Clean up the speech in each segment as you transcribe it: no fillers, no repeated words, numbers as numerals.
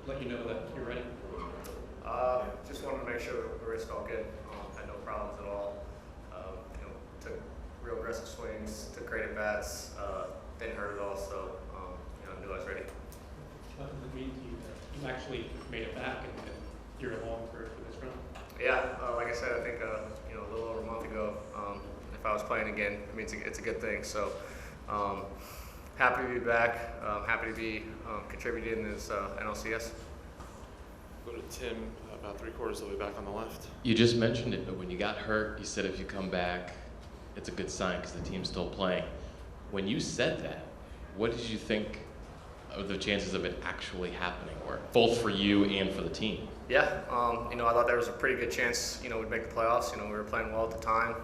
let you know that you're ready? Just wanted to make sure the wrist felt good. Had no problems at all. Took real aggressive swings, took great at bats. Didn't hurt at all, so I knew I was ready. What does it mean to you that you actually made it back and you're along for this run? Yeah, like I said, I think a little over a month ago, if I was playing again, it means it's a good thing. So happy to be back. Happy to be contributing in this NLCS. Go to Tim, about 3/4 of the way back on the left. You just mentioned it, but when you got hurt, you said if you come back, it's a good sign because the team's still playing. When you said that, what did you think of the chances of it actually happening were, both for you and for the team? Yeah, I thought there was a pretty good chance, we'd make the playoffs. We were playing well at the time.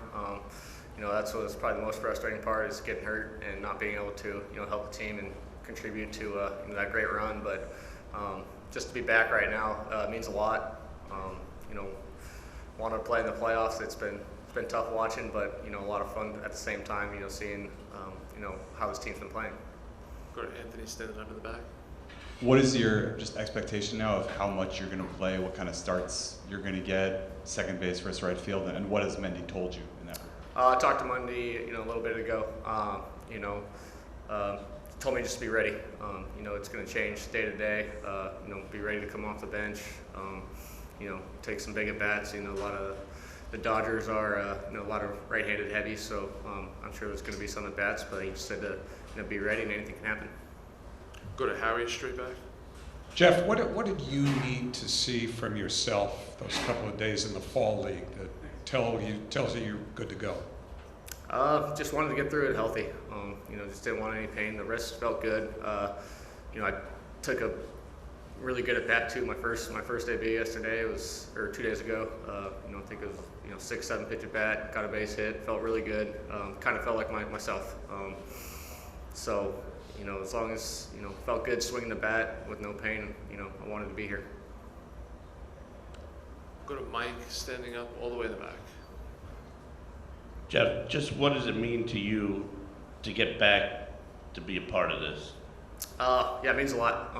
That's what was probably the most frustrating part is getting hurt and not being able to, help the team and contribute to that great run. But just to be back right now means a lot. Want to play in the playoffs. It's been tough watching, but a lot of fun at the same time. Seeing how this team's been playing. Go to Anthony standing up in the back. What is your just expectation now of how much you're going to play, what kind of starts you're going to get, second base versus right field, and what has Mendy told you in that? I talked to Monday, a little bit ago. Told me just to be ready. It's going to change day to day. Be ready to come off the bench. Take some big at bats. A lot of the Dodgers are a lot of right-handed heavy, so I'm sure there's going to be some at bats. But he just said to be ready, and anything can happen. Go to Harry straight back. Jeff, what did you need to see from yourself those couple of days in the fall league that tells you you're good to go? Just wanted to get through it healthy. Just didn't want any pain. The wrist felt good. I took a really good at bat too. My first debut yesterday or 2 days ago. I think it was 6-7 pitch at bat. Got a base hit. Felt really good. Kind of felt like myself. So as long as felt good swinging the bat with no pain. I wanted to be here. Go to Mike standing up all the way in the back. Jeff, just what does it mean to you to get back to be a part of this? Yeah, it means a lot.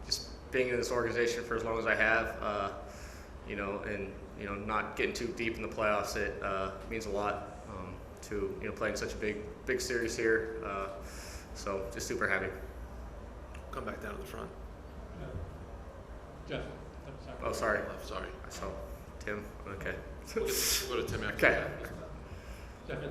Just being in this organization for as long as I have, and not getting too deep in the playoffs, it means a lot to play in such a big series here. So just super happy. Come back down to the front. Jeff, Oh, sorry. Left, sorry. I saw Tim. Okay. We'll go to Tim after Okay. that. Jeff,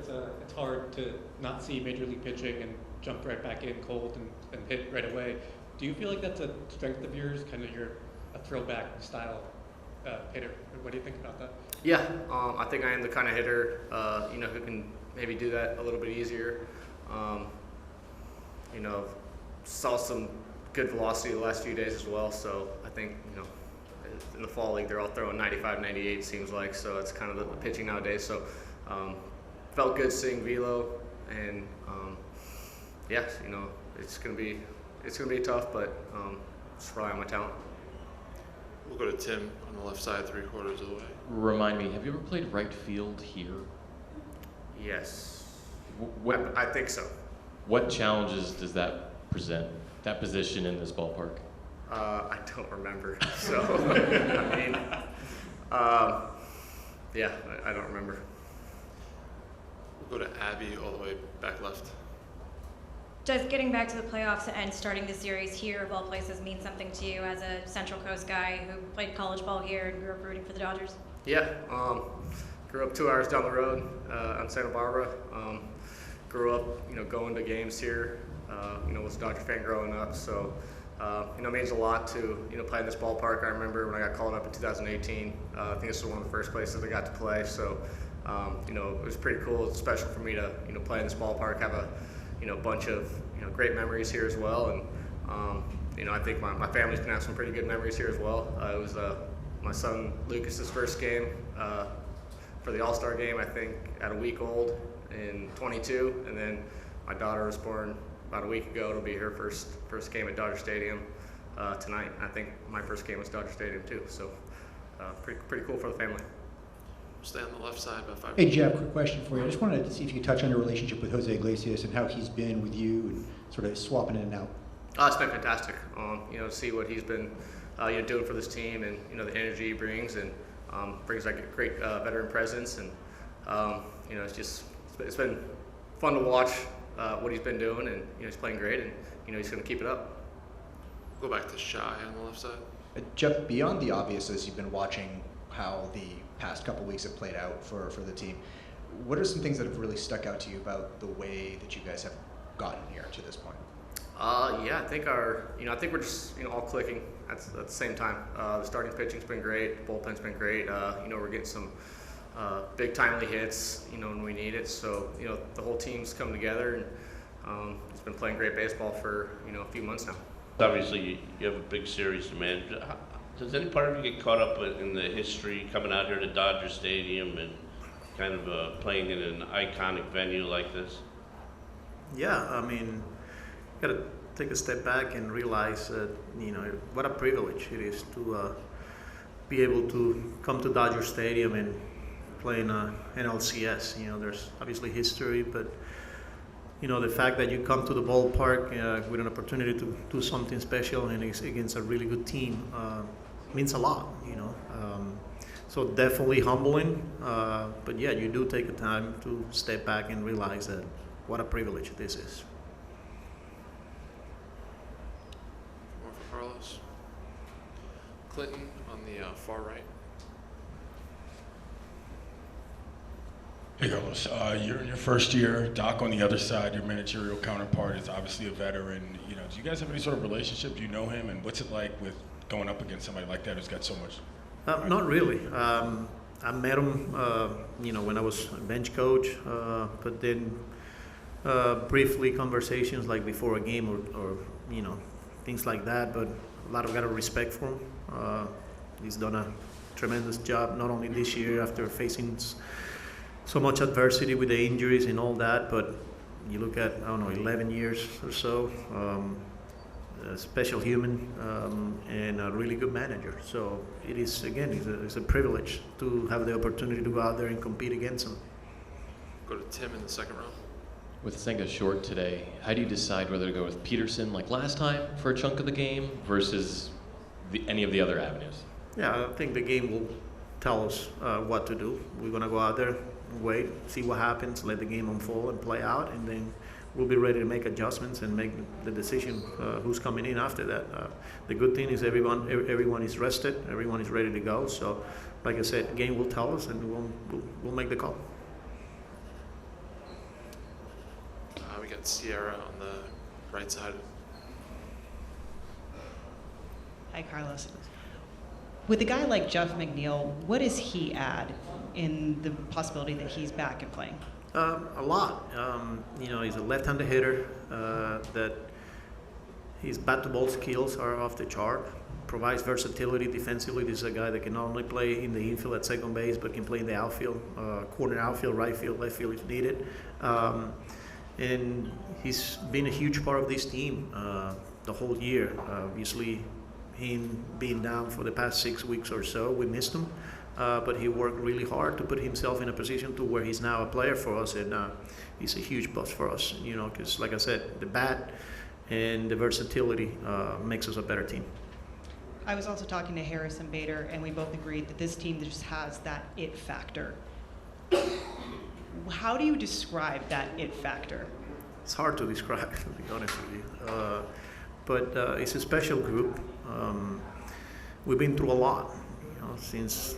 it's hard to not see major league pitching and jump right back in cold and hit right away. Do you feel like that's a strength of yours? Kind of you're a throwback style hitter. What do you think about that? Yeah, I think I am the kind of hitter, who can maybe do that a little bit easier. Saw some good velocity the last few days as well. So I think, in the fall league, they're all throwing 95, 98 seems like. So it's kind of the pitching nowadays. So felt good seeing velo, and it's gonna be tough, but just rely on my talent. We'll go to Tim on the left side, 3/4 of the way. Remind me, have you ever played right field here? Yes. What I think so. What challenges does that present, that position in this ballpark? I don't remember. So, I don't remember. We'll go to Abby all the way back left. Does getting back to the playoffs and starting the series here of all places mean something to you as a Central Coast guy who played college ball here and grew up rooting for the Dodgers? Yeah, grew up 2 hours down the road on Santa Barbara. Grew up, going to games here. Was a Dodger fan growing up, so it means a lot to play in this ballpark. I remember when I got called up in 2018. I think this was one of the first places I got to play, so it was pretty cool. It's special for me to play in this ballpark. Have a bunch of great memories here as well, and I think my family's gonna have some pretty good memories here as well. It was my son Lucas's first game for the All-Star game, I think, at a week old in 22, and then my daughter was born about a week ago. It'll be her first game at Dodger Stadium tonight. I think my first game was Dodger Stadium too, so pretty cool for the family. Stay on the left side, about 5. Hey Jeff, quick question for you. I just wanted to see if you could touch on your relationship with Jose Iglesias and how he's been with you and sort of swapping in and out. It's been fantastic. To see what he's been doing for this team, and the energy he brings, and brings like a great veteran presence, and it's been fun to watch what he's been doing, and he's playing great, and he's going to keep it up. Go back to Shy on the left side. Jeff, beyond the obvious, as you've been watching how the past couple weeks have played out for the team, what are some things that have really stuck out to you about the way that you guys have gotten here to this point? I think we're just all clicking at the same time. The starting pitching's been great, the bullpen's been great. We're getting some big timely hits, when we need it. So the whole team's come together, and it's been playing great baseball for a few months now. Obviously, you have a big series to manage. Does any part of you get caught up in the history coming out here to Dodger Stadium and kind of playing in an iconic venue like this? Yeah, I mean, got to take a step back and realize that, what a privilege it is to be able to come to Dodger Stadium and play in NLCS. There's obviously history, but the fact that you come to the ballpark with an opportunity to do something special and it's against a really good team means a lot, So definitely humbling, but yeah, you do take the time to step back and realize that what a privilege this is. More for Carlos. Clinton on the far right. Hey Carlos, you're in your first year. Doc on the other side, your managerial counterpart is obviously a veteran. Do you guys have any sort of relationship? Do you know him? And what's it like with going up against somebody like that who's got so much? Not really. I met him, when I was a bench coach, but then briefly conversations like before a game or things like that. But a lot of respect for him. He's done a tremendous job, not only this year after facing so much adversity with the injuries and all that, but you look at, 11 years or so, a special human, and a really good manager. So it is, again, it's a privilege to have the opportunity to go out there and compete against him. Go to Tim in the second row. With Senga short today, how do you decide whether to go with Peterson like last time for a chunk of the game versus any of the other avenues? Yeah, I think the game will tell us what to do. We're going to go out there, wait, see what happens, let the game unfold and play out, and then we'll be ready to make adjustments and make the decision who's coming in after that. The good thing is everyone is rested, everyone is ready to go. So, like I said, the game will tell us, and we'll make the call. We got Sierra on the right side. Hi, Carlos. With a guy like Jeff McNeil, what does he add in the possibility that he's back and playing? A lot. He's a left-handed hitter that his bat-to-ball skills are off the chart. Provides versatility defensively. This is a guy that can not only play in the infield at second base, but can play in the outfield, corner outfield, right field, left field if needed. And he's been a huge part of this team the whole year. Obviously, him being down for the past 6 weeks or so, we missed him. But he worked really hard to put himself in a position to where he's now a player for us, and he's a huge plus for us, because like I said, the bat and the versatility makes us a better team. I was also talking to Harris and Bader, and we both agreed that this team just has that it factor. How do you describe that it factor? It's hard to describe, to be honest with you. But it's a special group. We've been through a lot, since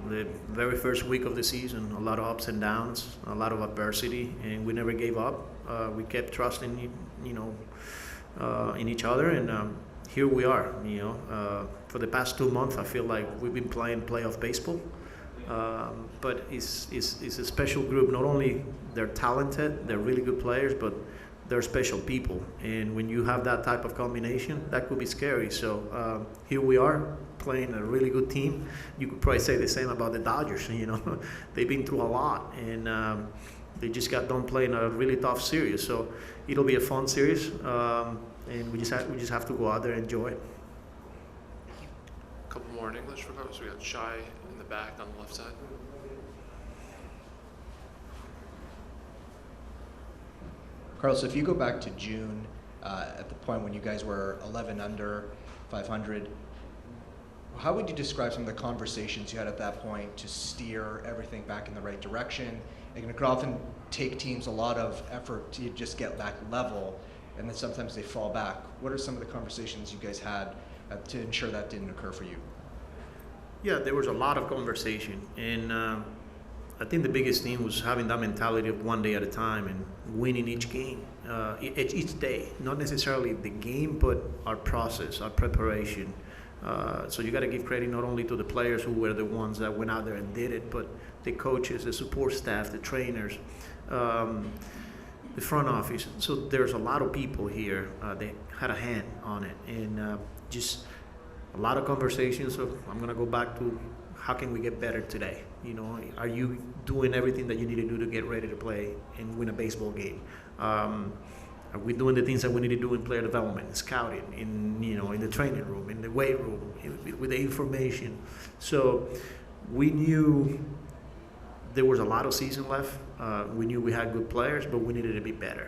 the very first week of the season. A lot of ups and downs, a lot of adversity, and we never gave up. We kept trusting, in each other, and here we are. For the past 2 months, I feel like we've been playing playoff baseball. But it's a special group. Not only they're talented, they're really good players, but they're special people. And when you have that type of combination, that could be scary. So here we are playing a really good team. You could probably say the same about the Dodgers. They've been through a lot, and they just got done playing a really tough series. So it'll be a fun series, and we just have to go out there and enjoy it. A couple more in English for Carlos. We got Shy in the back on the left side. Carlos, if you go back to June, at the point when you guys were 11 under 500. How would you describe some of the conversations you had at that point to steer everything back in the right direction? It can often take teams a lot of effort to just get back level, and then sometimes they fall back. What are some of the conversations you guys had to ensure that didn't occur for you? Yeah, there was a lot of conversation, and I think the biggest thing was having that mentality of one day at a time and winning each game, each day. Not necessarily the game, but our process, our preparation. So you got to give credit not only to the players who were the ones that went out there and did it, but the coaches, the support staff, the trainers, the front office. So there's a lot of people here that had a hand on it, and just a lot of conversations. So I'm going to go back to how can we get better today? You know, are you doing everything that you need to do to get ready to play and win a baseball game? Are we doing the things that we need to do in player development, scouting, in the training room, in the weight room, with the information? So we knew there was a lot of season left. We knew we had good players, but we needed to be better.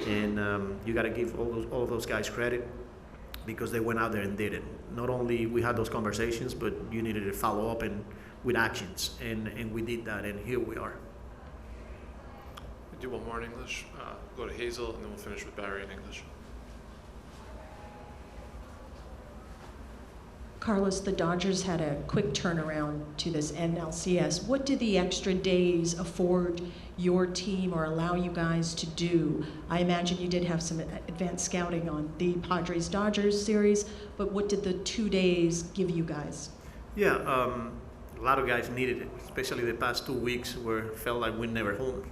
And you got to give all of those guys credit because they went out there and did it. Not only we had those conversations, but you needed to follow up with actions, and we did that, and here we are. We'll do one more in English, go to Hazel, and then we'll finish with Barry in English. Carlos, the Dodgers had a quick turnaround to this NLCS. What did the extra days afford your team or allow you guys to do? I imagine you did have some advanced scouting on the Padres-Dodgers series, but what did the 2 days give you guys? Yeah, a lot of guys needed it, especially the past 2 weeks where it felt like we're never home.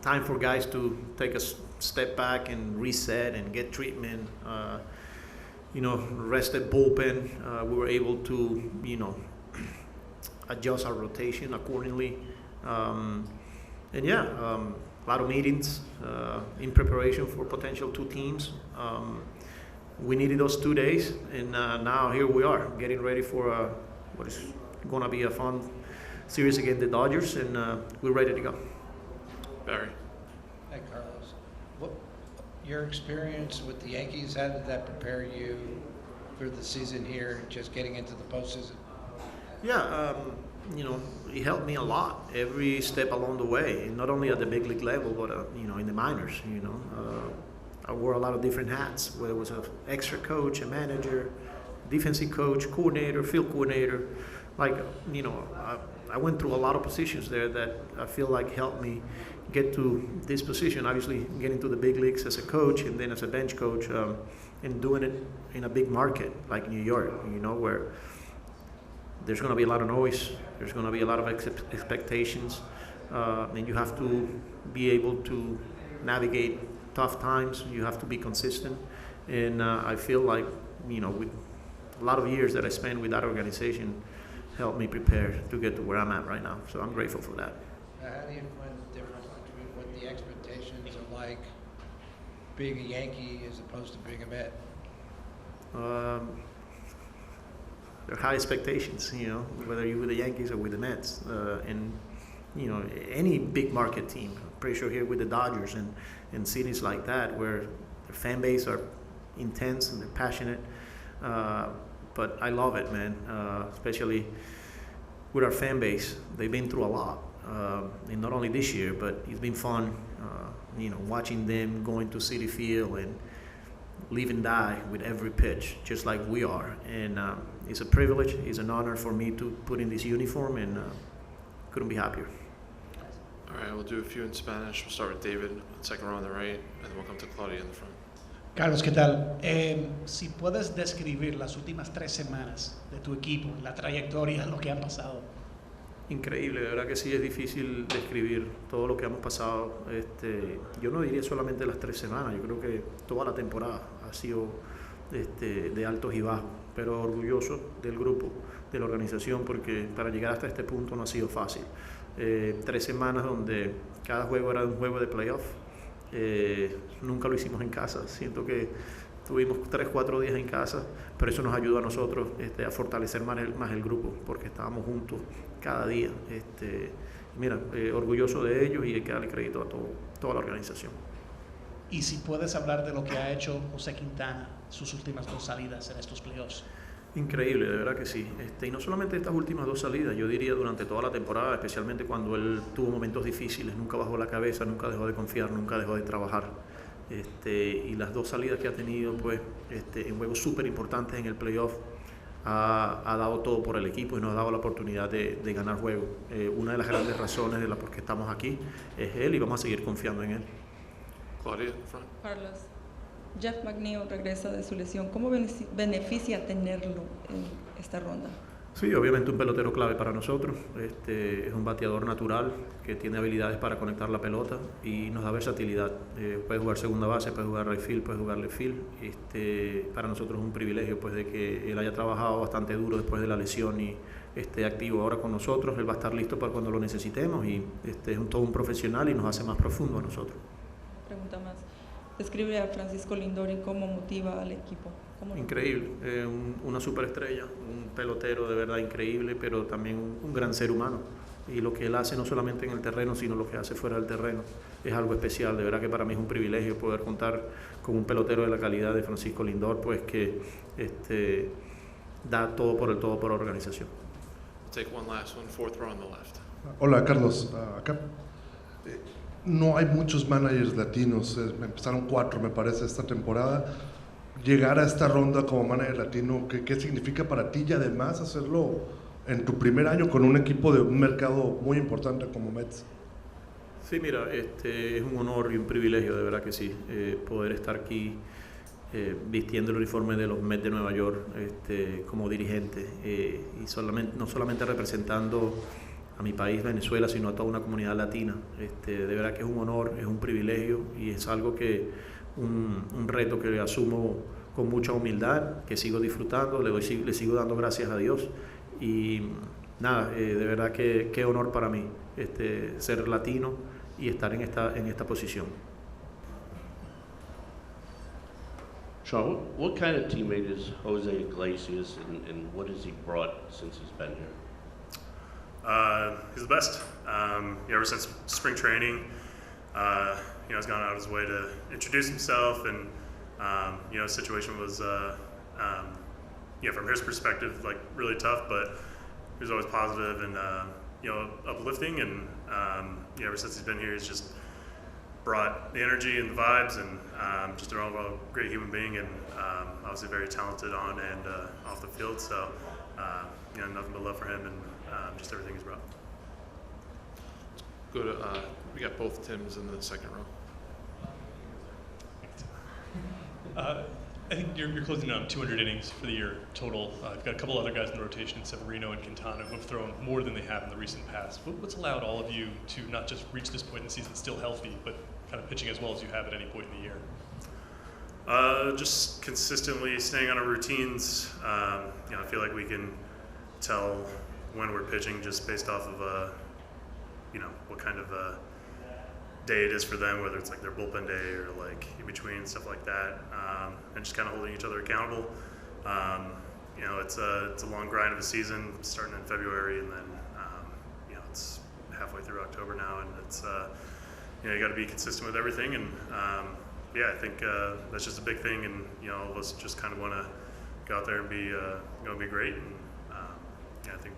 Time for guys to take a step back and reset and get treatment. Rested bullpen. We were able to, adjust our rotation accordingly. A lot of meetings in preparation for potential two teams. We needed those 2 days, and now here we are, getting ready for what is going to be a fun series against the Dodgers, and we're ready to go. Barry. Hi, Carlos. What your experience with the Yankees, how did that prepare you for the season here, just getting into the postseason? Yeah, it helped me a lot every step along the way, not only at the big league level, but in the minors. I wore a lot of different hats, whether it was an extra coach, a manager, defensive coach, coordinator, field coordinator. I went through a lot of positions there that I feel like helped me get to this position. Obviously, getting to the big leagues as a coach and then as a bench coach, and doing it in a big market like New York, where there's going to be a lot of noise, there's going to be a lot of expectations, and you have to be able to navigate tough times. You have to be consistent, and I feel like, with a lot of years that I spent with that organization, helped me prepare to get to where I'm at right now. So I'm grateful for that. How do you find the difference between what the expectations are like being a Yankee as opposed to being a Met? There are high expectations, whether you're with the Yankees or with the Mets. Any big market team. I'm pretty sure here with the Dodgers and cities like that where the fan base are intense and they're passionate. But I love it, man, especially with our fan base. They've been through a lot, and not only this year, but it's been fun, watching them going to Citi Field and live and die with every pitch, just like we are. And it's a privilege, it's an honor for me to put in this uniform, and couldn't be happier. All right, we'll do a few in Spanish. We'll start with David, second row on the right, and then we'll come to Claudia in the front. Carlos, ¿qué tal? Si puedes describir las últimas 3 semanas de tu equipo, la trayectoria, lo que han pasado. Increíble, de verdad que sí es difícil describir todo lo que hemos pasado. Yo no diría solamente las 3 semanas, yo creo que toda la temporada ha sido de altos y bajos, pero orgulloso del grupo, de la organización, porque para llegar hasta este punto no ha sido fácil. 3 semanas donde cada juego era un juego de playoff. Nunca lo hicimos en casa. Siento que tuvimos 3-4 días en casa, pero eso nos ayudó a nosotros a fortalecer más el grupo, porque estábamos juntos cada día. Orgulloso de ellos, y hay que darle crédito toda la organización. Y si puedes hablar de lo que ha hecho José Quintana, sus últimas 2 salidas en estos playoffs. Increíble, de verdad que sí. Y no solamente estas últimas 2 salidas, yo diría durante toda la temporada, especialmente cuando él tuvo momentos difíciles, nunca bajó la cabeza, nunca dejó de confiar, nunca dejó de trabajar. Y las 2 salidas que ha tenido, pues, en juegos súper importantes en el playoff, ha dado todo por el equipo y nos ha dado la oportunidad de ganar juegos. Una de las grandes razones de las por qué estamos aquí es él y vamos a seguir confiando en él. Claudia, in front. Carlos, Jeff McNeil regresa de su lesión. ¿Cómo beneficia tenerlo en esta ronda? Sí, obviamente un pelotero clave para nosotros. Es un bateador natural que tiene habilidades para conectar la pelota y nos da versatilidad. Puede jugar segunda base, puede jugar right field, puede jugar left field. Para nosotros es un privilegio pues, de que él haya trabajado bastante duro después de la lesión y esté activo ahora con nosotros. Él va a estar listo para cuando lo necesitemos y es todo un profesional y nos hace más profundo a nosotros. Pregunta más. Describe a Francisco Lindor y cómo motiva al equipo. Increíble, una superestrella, un pelotero de verdad increíble, pero también un gran ser humano. Y lo que él hace no solamente en el terreno, sino lo que hace fuera del terreno, es algo especial. De verdad que para mí es un privilegio poder contar con un pelotero de la calidad de Francisco Lindor, pues que da todo por la organización. Take one last one, 4th row on the left. Hola Carlos, acá no hay muchos managers latinos, empezaron 4 me parece esta temporada. Llegar a esta ronda como manager latino, ¿qué significa para ti? Y además hacerlo en tu primer año con un equipo de un mercado muy importante como Mets. Sí, mira, es un honor y un privilegio, de verdad que sí, poder estar aquí vistiendo el uniforme de los Mets de Nueva York como dirigente y no solamente representando a mi país, Venezuela, sino a toda una comunidad latina. De verdad que es un honor, es un privilegio y es algo un reto que asumo con mucha humildad, que sigo disfrutando, le sigo dando gracias a Dios y nada, de verdad que qué honor para mí ser latino y estar en esta posición. Sean, what kind of teammate is Jose Iglesias and what has he brought since he's been here? He's the best. Ever since spring training, he's gone out of his way to introduce himself, and the situation was, from his perspective, like really tough, but he was always positive and uplifting. And ever since he's been here, he's just brought the energy and the vibes, and just an overall great human being, and obviously very talented on and off the field. So nothing but love for him and just everything he's brought. Go to, we got both Tims in the second row. I think you're closing on 200 innings for the year total. You've got a couple other guys in the rotation, Severino and Quintana, who have thrown more than they have in the recent past. What's allowed all of you to not just reach this point in the season still healthy, but kind of pitching as well as you have at any point in the year? Just consistently staying on our routines. I feel like we can tell when we're pitching just based off of what kind of day it is for them, whether it's like their bullpen day or like in between, stuff like that, and just kind of holding each other accountable. It's a long grind of a season starting in February, and then it's halfway through October now, and it's you got to be consistent with everything, and I think that's just a big thing, and all of us just kind of want to go out there and be great, and I think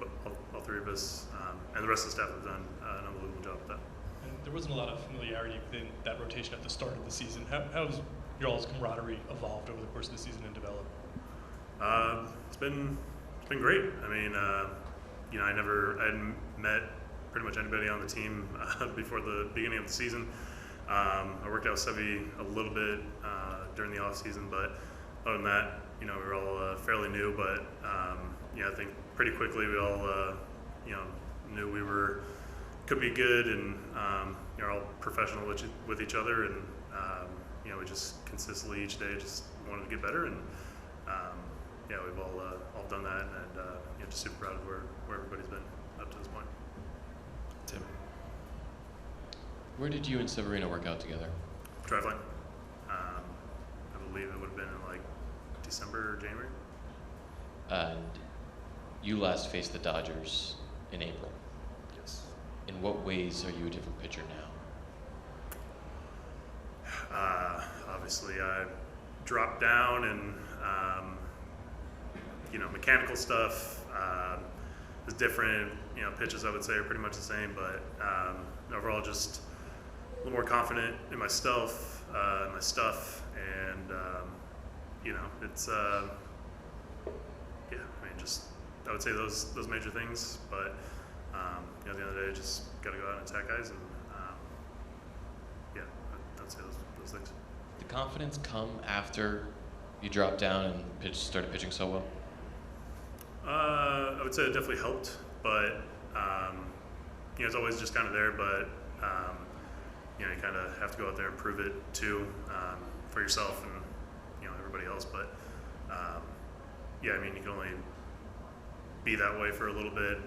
all 3 of us and the rest of the staff have done an unbelievable job with that. And there wasn't a lot of familiarity within that rotation at the start of the season. How has your all's camaraderie evolved over the course of the season and developed? It's been great. I mean, I hadn't met pretty much anybody on the team before the beginning of the season. I worked out with Sevy a little bit during the off season, but other than that, we were all fairly new. But I think pretty quickly we all knew we could be good, and you're all professional with each other, and we just consistently each day just wanted to get better, and we've all done that, and just super proud of where everybody's been up to this point. Tim, where did you and Severino work out together? Driveline. I believe it would have been in like December or January. And you last faced the Dodgers in April. Yes. In what ways are you a different pitcher obviously I dropped down and mechanical stuff is different. Pitches I would say are pretty much the same, but overall just a little more confident in myself, my stuff, and it's just I would say those major things. But at the end of the day, just got to go out and attack guys, and I'd say those things. Did confidence come after you dropped down and started pitching so well? I would say it definitely helped, but it's always just kind of there. But you kind of have to go out there and prove it too, for yourself and everybody else. But you can only be that way for a little bit.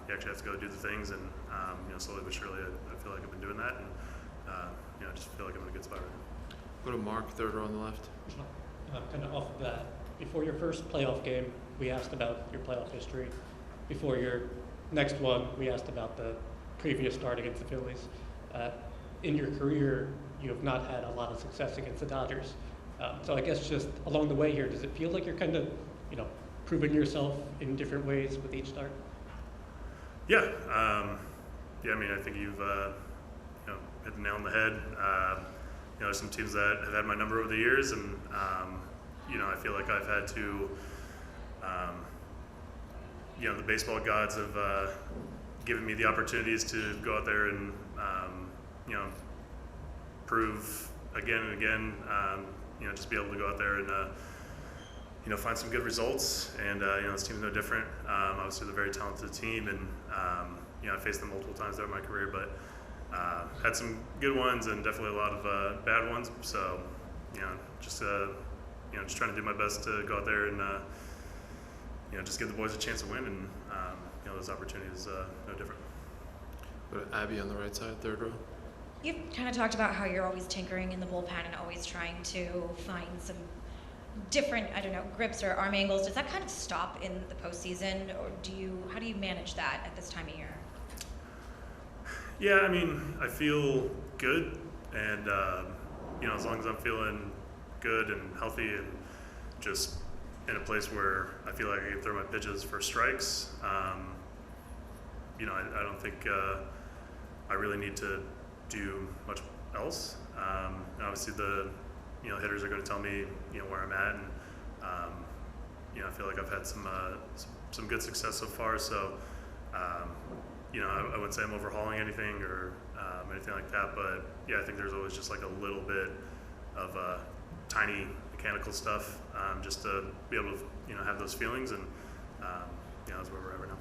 You actually have to go do the things, and slowly but surely, I feel like I've been doing that, and I just feel like I'm in a good spot right now. Go to Mark, third row on the left. Kind of off of that, before your first playoff game, we asked about your playoff history. Before your next one, we asked about the previous start against the Phillies. In your career, you have not had a lot of success against the Dodgers. So I guess just along the way here, does it feel like you're kind of, proving yourself in different ways with each start? Yeah. I think you've hit the nail on the head. There's some teams that have had my number over the years, and I feel like I've had to. The baseball gods have given me the opportunities to go out there and prove again and again. Just be able to go out there and find some good results. And this team's no different. Obviously, they're a very talented team, and I faced them multiple times throughout my career, but had some good ones and definitely a lot of bad ones. So, just trying to do my best to go out there and just give the boys a chance to win, and those opportunities no different. Go to Abby on the right side, third row. You've kind of talked about how you're always tinkering in the bullpen and always trying to find some different, grips or arm angles. Does that kind of stop in the postseason, or how do you manage that at this time of year? Yeah, I feel good, and as long as I'm feeling good and healthy and just in a place where I feel like I can throw my pitches for strikes, I don't think I really need to do much else. Obviously, the hitters are going to tell me where I'm at, and I feel like I've had some good success so far. So I wouldn't say I'm overhauling anything or anything like that, but I think there's always just like a little bit of tiny mechanical stuff just to be able to have those feelings, and that's where we're at right now.